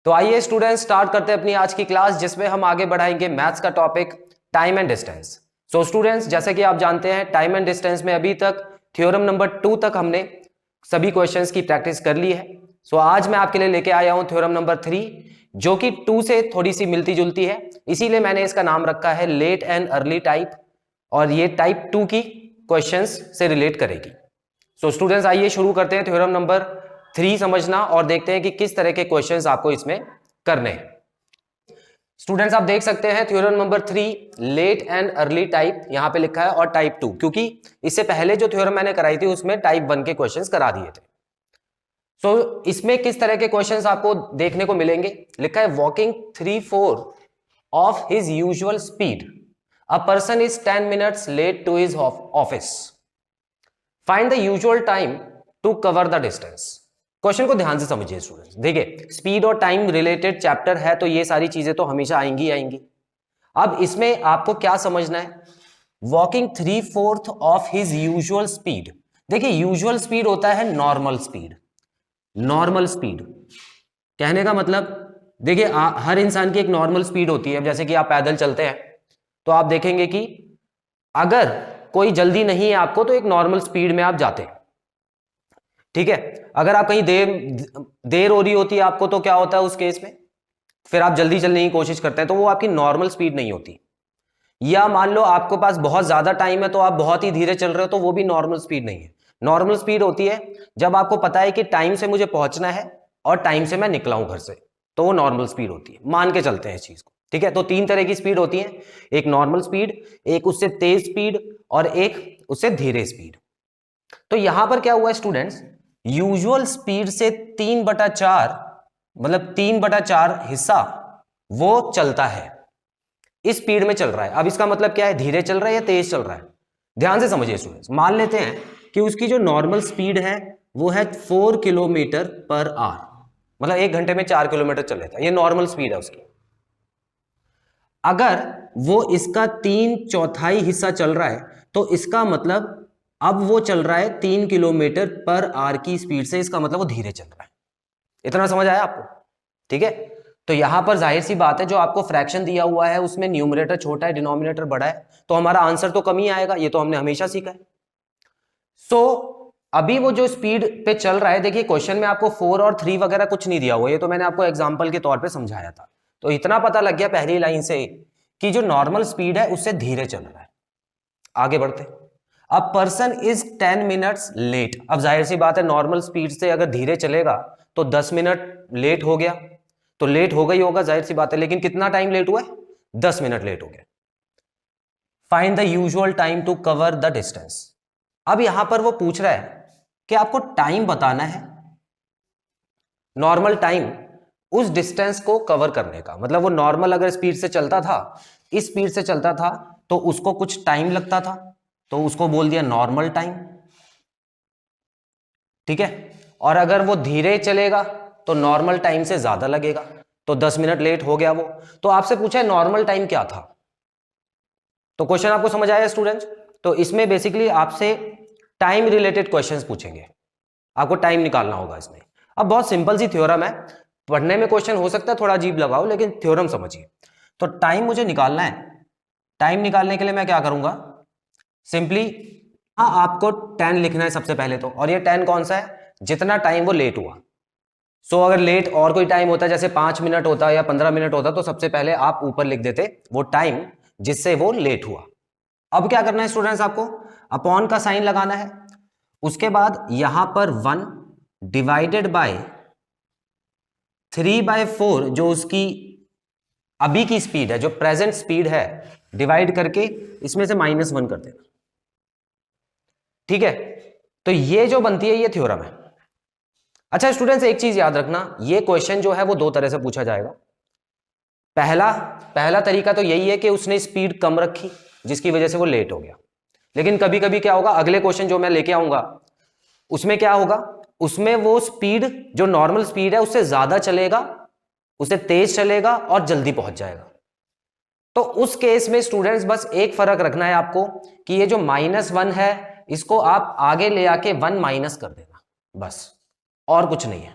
तो आइए students start करते हैं अपनी आज की क्लास, जिसमें हम आगे बढ़ाएंगे मैथ्स का topic time and distance. So students, जैसे कि आप जानते हैं टाइम एंड डिस्टेंस में अभी तक थ्योरम नंबर 2 तक हमने सभी क्वेश्चंस की प्रैक्टिस कर ली है। सो आज मैं आपके लिए लेके आया हूं थ्योरम नंबर 3, जो कि 2 से थोड़ी सी मिलती जुलती है, इसीलिए मैंने इसका नाम रखा है लेट एंड अर्ली टाइप, और ये टाइप 2 की क्वेश्चंस से रिलेट करेगी। सो स्टूडेंट्स, आइए शुरू करते हैं थ्योरम नंबर 3 समझना, और देखते हैं कि किस तरह के क्वेश्चंस आपको इसमें करने हैं। स्टूडेंट्स, आप देख सकते हैं theorem number 3 late and early type यहां पे लिखा है, और टाइप 2, क्योंकि इससे पहले जो थ्योरम मैंने कराई थी उसमें टाइप 1 के क्वेश्चंस करा दिए थे। सो इसमें किस तरह के क्वेश्चंस आपको देखने को मिलेंगे, लिखा है walking 3/4 of his usual speed, a person is 10 minutes late to his office, find the usual time to cover the distance. Question को ध्यान से समझिए स्टूडेंट्स। देखिए, स्पीड और टाइम रिलेटेड चैप्टर है, तो ये सारी चीजें तो हमेशा आएंगी आएंगी। अब इसमें आपको क्या समझना है, walking 3/4 of his usual speed. देखिए, यूजुअल स्पीड होता है नॉर्मल स्पीड। नॉर्मल स्पीड कहने का मतलब, देखिए हर इंसान की एक नॉर्मल स्पीड होती है। जैसे कि आप पैदल चलते हैं तो आप देखेंगे कि अगर कोई जल्दी नहीं है आपको, तो एक नॉर्मल स्पीड में आप जाते हैं, ठीक है। अगर आप कहीं देर हो रही होती है आपको, तो क्या होता है उस केस में, फिर आप जल्दी चलने की कोशिश करते हैं, तो वो आपकी नॉर्मल स्पीड नहीं होती। या मान लो आपके पास बहुत ज्यादा टाइम है तो आप बहुत ही धीरे चल रहे हो, तो वो भी नॉर्मल स्पीड नहीं है। नॉर्मल स्पीड होती है जब आपको पता है कि टाइम से मुझे पहुंचना है और टाइम से मैं निकला हूं घर से, तो वो नॉर्मल स्पीड होती है। मान के चलते हैं इस चीज को, ठीक है। तो 3 तरह की स्पीड होती है, एक नॉर्मल स्पीड, एक उससे तेज स्पीड, और एक उससे धीरे स्पीड। तो यहां पर क्या हुआ स्टूडेंट्स, यूजुअल स्पीड से 3/4, मतलब 3/4 हिस्सा वो चलता है, इस स्पीड में चल रहा है। अब इसका मतलब क्या है, धीरे चल रहा है या तेज चल रहा है? ध्यान से समझिए स्टूडेंट्स। मान लेते हैं कि उसकी जो नॉर्मल स्पीड है वो है 4 किलोमीटर पर आवर, मतलब 1 घंटे में 4 किलोमीटर चल लेता है, ये नॉर्मल स्पीड है उसकी। अगर वो इसका 3/4 हिस्सा चल रहा है, तो इसका मतलब अब वो चल रहा है 3 किलोमीटर पर आवर की स्पीड से, इसका मतलब वो धीरे चल रहा है। इतना समझ आया आपको? ठीक है। तो यहां पर जाहिर सी बात है, जो आपको फ्रैक्शन दिया हुआ है उसमें न्यूमरेटर छोटा है, डिनोमिनेटर बड़ा है, तो हमारा आंसर तो कम ही आएगा, ये तो हमने हमेशा सीखा है। सो अभी वो जो स्पीड पे चल रहा है, देखिए क्वेश्चन में आपको 4 और 3 वगैरह कुछ नहीं दिया हुआ, ये तो मैंने आपको एग्जांपल के तौर पे समझाया था। तो इतना पता लग गया पहली लाइन से कि जो नॉर्मल स्पीड है उससे धीरे चल रहा है। आगे बढ़ते, अब पर्सन इज 10 मिनट्स लेट। अब जाहिर सी बात है, नॉर्मल स्पीड से अगर धीरे चलेगा तो 10 मिनट लेट हो गया, तो लेट हो गई होगा, जाहिर सी बात है, लेकिन कितना टाइम लेट हुआ है? 10 मिनट लेट हो गया। Find the usual time to cover the distance. अब यहां पर वो पूछ रहा है कि आपको टाइम बताना है, नॉर्मल टाइम उस डिस्टेंस को कवर करने का। मतलब वो नॉर्मल अगर स्पीड से चलता था, इस स्पीड से चलता था, तो उसको कुछ टाइम लगता था, तो उसको बोल दिया नॉर्मल टाइम, ठीक है। और अगर वो धीरे चलेगा तो नॉर्मल टाइम से ज्यादा लगेगा, तो 10 मिनट लेट हो गया वो। तो आपसे पूछा है नॉर्मल टाइम क्या था। तो क्वेश्चन आपको समझ आया स्टूडेंट्स? तो इसमें बेसिकली आपसे टाइम रिलेटेड क्वेश्चंस पूछेंगे, आपको टाइम निकालना होगा इसमें। अब बहुत सिंपल सी थ्योरम है, पढ़ने में क्वेश्चन हो सकता है थोड़ा अजीब लगाओ, लेकिन थ्योरम समझिए। तो टाइम मुझे निकालना है, टाइम निकालने के लिए मैं क्या करूंगा, सिंपली आपको 10 लिखना है सबसे पहले तो। और ये 10 कौन सा है, जितना टाइम वो लेट हुआ। सो अगर लेट और कोई टाइम होता, जैसे 5 मिनट होता या 15 मिनट होता, तो सबसे पहले आप ऊपर लिख देते वो टाइम जिससे वो लेट हुआ। अब क्या करना है स्टूडेंट्स, आपको अपॉन का साइन लगाना है, उसके बाद यहां पर 1 डिवाइडेड बाय 3/4, जो उसकी अभी की स्पीड है, जो प्रेजेंट स्पीड है, डिवाइड करके इसमें से -1 कर देना, ठीक है। तो ये जो बनती है ये थ्योरम है। अच्छा स्टूडेंट्स, एक चीज याद रखना, ये क्वेश्चन जो है वो 2 तरह से पूछा जाएगा। पहला तरीका तो यही है कि उसने स्पीड कम रखी जिसकी वजह से वो लेट हो गया। लेकिन कभी कभी क्या होगा, अगले क्वेश्चन जो मैं लेके आऊंगा उसमें क्या होगा, उसमें वो स्पीड जो नॉर्मल स्पीड है उससे ज्यादा चलेगा, उससे तेज चलेगा और जल्दी पहुंच जाएगा। तो उस केस में स्टूडेंट्स बस एक फर्क रखना है आपको, कि ये जो -1 है इसको आप आगे ले आके 1 माइनस कर देना, बस, और कुछ नहीं है,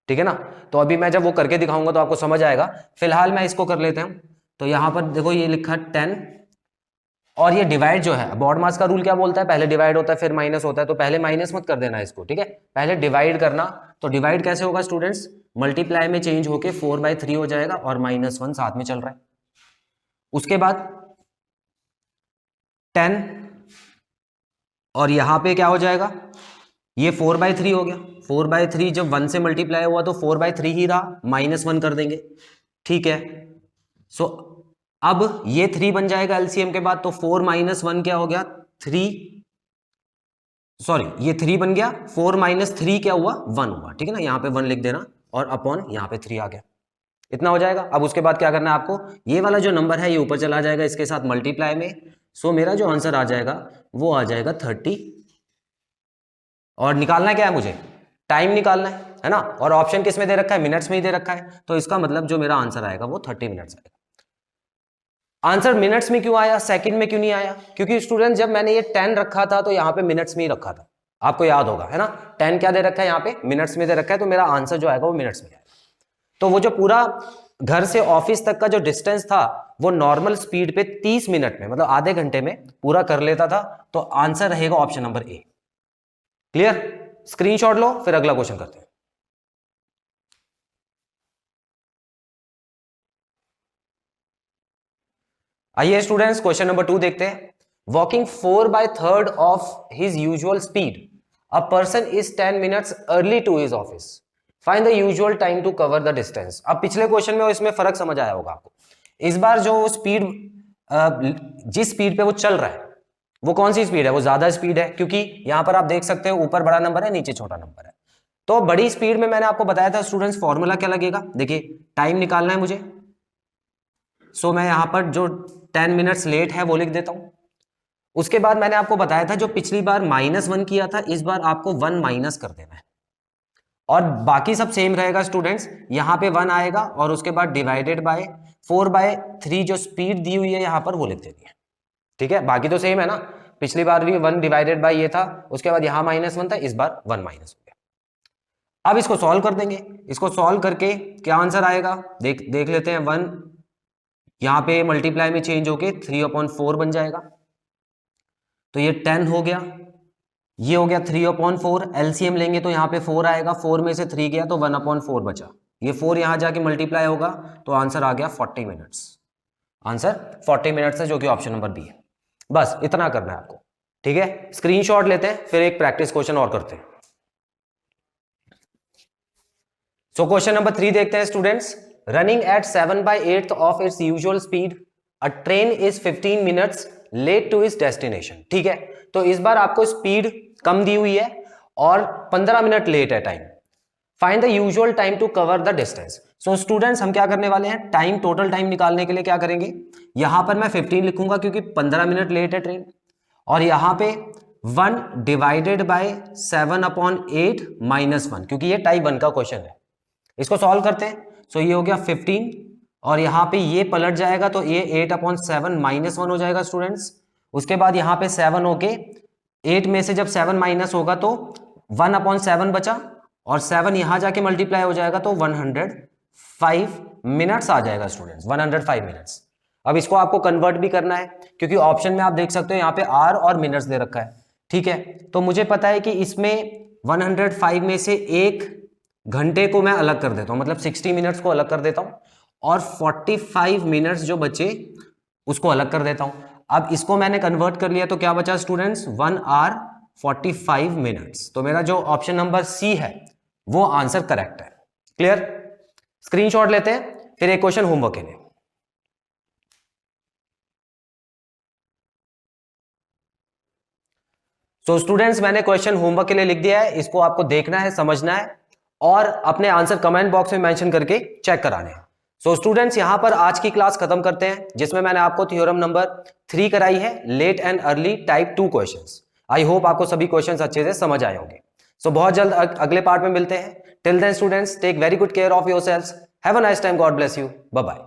ठीक है ना। तो अभी मैं जब वो करके दिखाऊंगा तो आपको समझ आएगा, फिलहाल मैं इसको कर लेते हैं। तो यहां पर देखो ये लिखा 10, और ये डिवाइड जो है, बॉड मास का रूल क्या बोलता है, पहले डिवाइड होता है फिर माइनस होता है, तो पहले माइनस मत कर देना इसको, ठीक है, पहले डिवाइड करना। तो डिवाइड कैसे होगा स्टूडेंट्स, मल्टीप्लाई में चेंज होके 4/3 हो जाएगा और -1 साथ में चल रहा है। उसके बाद 10, और यहां पे क्या हो जाएगा, ये 4/3 हो गया। 4/3 जब 1 से मल्टीप्लाई हुआ तो 4/3 ही रहा, -1 कर देंगे, ठीक है। सो अब ये 3 बन जाएगा एलसीएम के बाद, तो 4 - 1 क्या हो गया, 3, सॉरी ये 3 बन गया, 4 - 3 क्या हुआ, 1 हुआ, ठीक है ना। यहां पे 1 लिख देना और अपॉन यहां पे 3 आ गया, इतना हो जाएगा। अब उसके बाद क्या करना है आपको, ये वाला जो नंबर है ये ऊपर चला जाएगा इसके साथ मल्टीप्लाई में। सो मेरा जो आंसर आ जाएगा वो आ जाएगा 30, और निकालना क्या है मुझे, टाइम निकालना है ना। और ऑप्शन किस में दे रखा है, मिनट्स में ही दे रखा है, तो इसका मतलब जो मेरा आंसर आएगा वो 30 मिनट्स आएगा। आंसर मिनट्स में क्यों आया, सेकंड में क्यों नहीं आया, क्योंकि स्टूडेंट जब मैंने ये 10 रखा था तो यहाँ पे मिनट्स में ही रखा था, आपको याद होगा है ना। 10 क्या दे रखा है यहाँ पे, मिनट्स में दे रखा है, तो मेरा आंसर जो आएगा वो मिनट्स में आएगा। तो वो जो पूरा घर से ऑफिस तक का जो डिस्टेंस था वो नॉर्मल स्पीड पे 30 मिनट में, मतलब आधे घंटे में पूरा कर लेता था, तो आंसर रहेगा option number A. Clear, screenshot लो, फिर अगला क्वेश्चन करते हैं। आइए स्टूडेंट्स क्वेश्चन नंबर 2 देखते हैं। Walking 4/3 of his usual speed, a person is 10 minutes early to his office, find the usual time to cover the distance. अब पिछले क्वेश्चन में इसमें फर्क समझ आया होगा आपको। इस बार जो स्पीड, जिस स्पीड पे वो चल रहा है वो कौन सी स्पीड है, वो ज्यादा स्पीड है, क्योंकि यहां पर आप देख सकते हो ऊपर बड़ा नंबर है नीचे छोटा नंबर है। तो बड़ी स्पीड में मैंने आपको बताया था स्टूडेंट्स, फॉर्मूला क्या लगेगा, देखिए टाइम निकालना है मुझे। सो मैं यहां पर जो 10 मिनट्स लेट है वो लिख देता हूं। उसके बाद मैंने आपको बताया था जो पिछली बार -1 किया था, इस बार आपको 1 माइनस कर देना है, और बाकी सब सेम रहेगा स्टूडेंट्स। यहां पे 1 आएगा और उसके बाद डिवाइडेड बाय 4/3 जो स्पीड दी हुई है यहां पर वो लिख देनी है, ठीक है। बाकी तो सेम है ना, पिछली बार भी 1 डिवाइडेड बाय ये था, उसके बाद यहां -1 था, इस बार 1 माइनस हो गया। अब इसको सॉल्व कर देंगे, इसको सॉल्व करके क्या आंसर आएगा देख लेते हैं। 1 यहां पे मल्टीप्लाई में चेंज होके 3/4 बन जाएगा, तो ये 10 हो गया, ये हो गया 3/4। एलसीएम लेंगे तो यहाँ पे 4 आएगा, 4 में से 3 गया तो 1/4 बचा, ये 4 यहां जाके मल्टीप्लाई होगा, तो आंसर आ गया 40 मिनट्स। आंसर 40 मिनट्स है, जो कि ऑप्शन नंबर बी है। बस इतना करना है आपको, ठीक है। स्क्रीनशॉट लेते हैं, फिर एक प्रैक्टिस क्वेश्चन और करते हैं। सो क्वेश्चन नंबर 3 देखते हैं students. Running at 7/8 of its usual speed, a train is 15 minutes late to its destination, ठीक है। तो इस बार आपको स्पीड कम दी हुई है और 15 मिनट लेट है time. Find the usual time to cover the distance. So students हम क्या करने वाले हैं, टाइम, टोटल टाइम निकालने के लिए क्या करेंगे, यहां पर मैं 15 लिखूंगा क्योंकि 15 मिनट लेट है ट्रेन, और यहां पे 1 डिवाइडेड बाय 7/8 -1, क्योंकि ये टाइप 1 का क्वेश्चन है। इसको सॉल्व करते हैं। सो ये हो गया 15, और यहां पे ये पलट जाएगा तो ये 8/7 -1 हो जाएगा स्टूडेंट्स। उसके बाद यहां पे 7 होके 8 में से जब 7 माइनस होगा तो 1/7 बचा, और 7 यहां जाके मल्टीप्लाई हो जाएगा तो 105 मिनट्स आ जाएगा स्टूडेंट्स, 105 मिनट्स। अब इसको आपको कन्वर्ट भी करना है, क्योंकि ऑप्शन में आप देख सकते हो यहाँ पे आर और मिनट्स दे रखा है, ठीक है। तो मुझे पता है कि इसमें 105 में से एक घंटे को मैं अलग कर देता हूं, मतलब 60 मिनट्स को अलग कर देता हूं, और 45 मिनट्स जो बचे उसको अलग कर देता हूं। अब इसको मैंने कन्वर्ट कर लिया तो क्या बचा स्टूडेंट्स, 1 आवर 45 मिनट्स। तो मेरा जो ऑप्शन नंबर सी है वो आंसर करेक्ट है। क्लियर, स्क्रीनशॉट लेते हैं, फिर एक क्वेश्चन होमवर्क के लिए। तो स्टूडेंट्स मैंने क्वेश्चन होमवर्क के लिए लिख दिया है, इसको आपको देखना है, समझना है, और अपने आंसर कमेंट बॉक्स में मेंशन करके चेक कराने हैं। सो स्टूडेंट्स यहां पर आज की क्लास खत्म करते हैं, जिसमें मैंने आपको थ्योरम नंबर 3 कराई है, late and early type 2 questions. I hope आपको सभी क्वेश्चंस अच्छे से समझ आए होंगे। सो बहुत जल्द अगले पार्ट में मिलते हैं। Till then students take very good care of yourselves, have a nice time, God bless you, bye bye.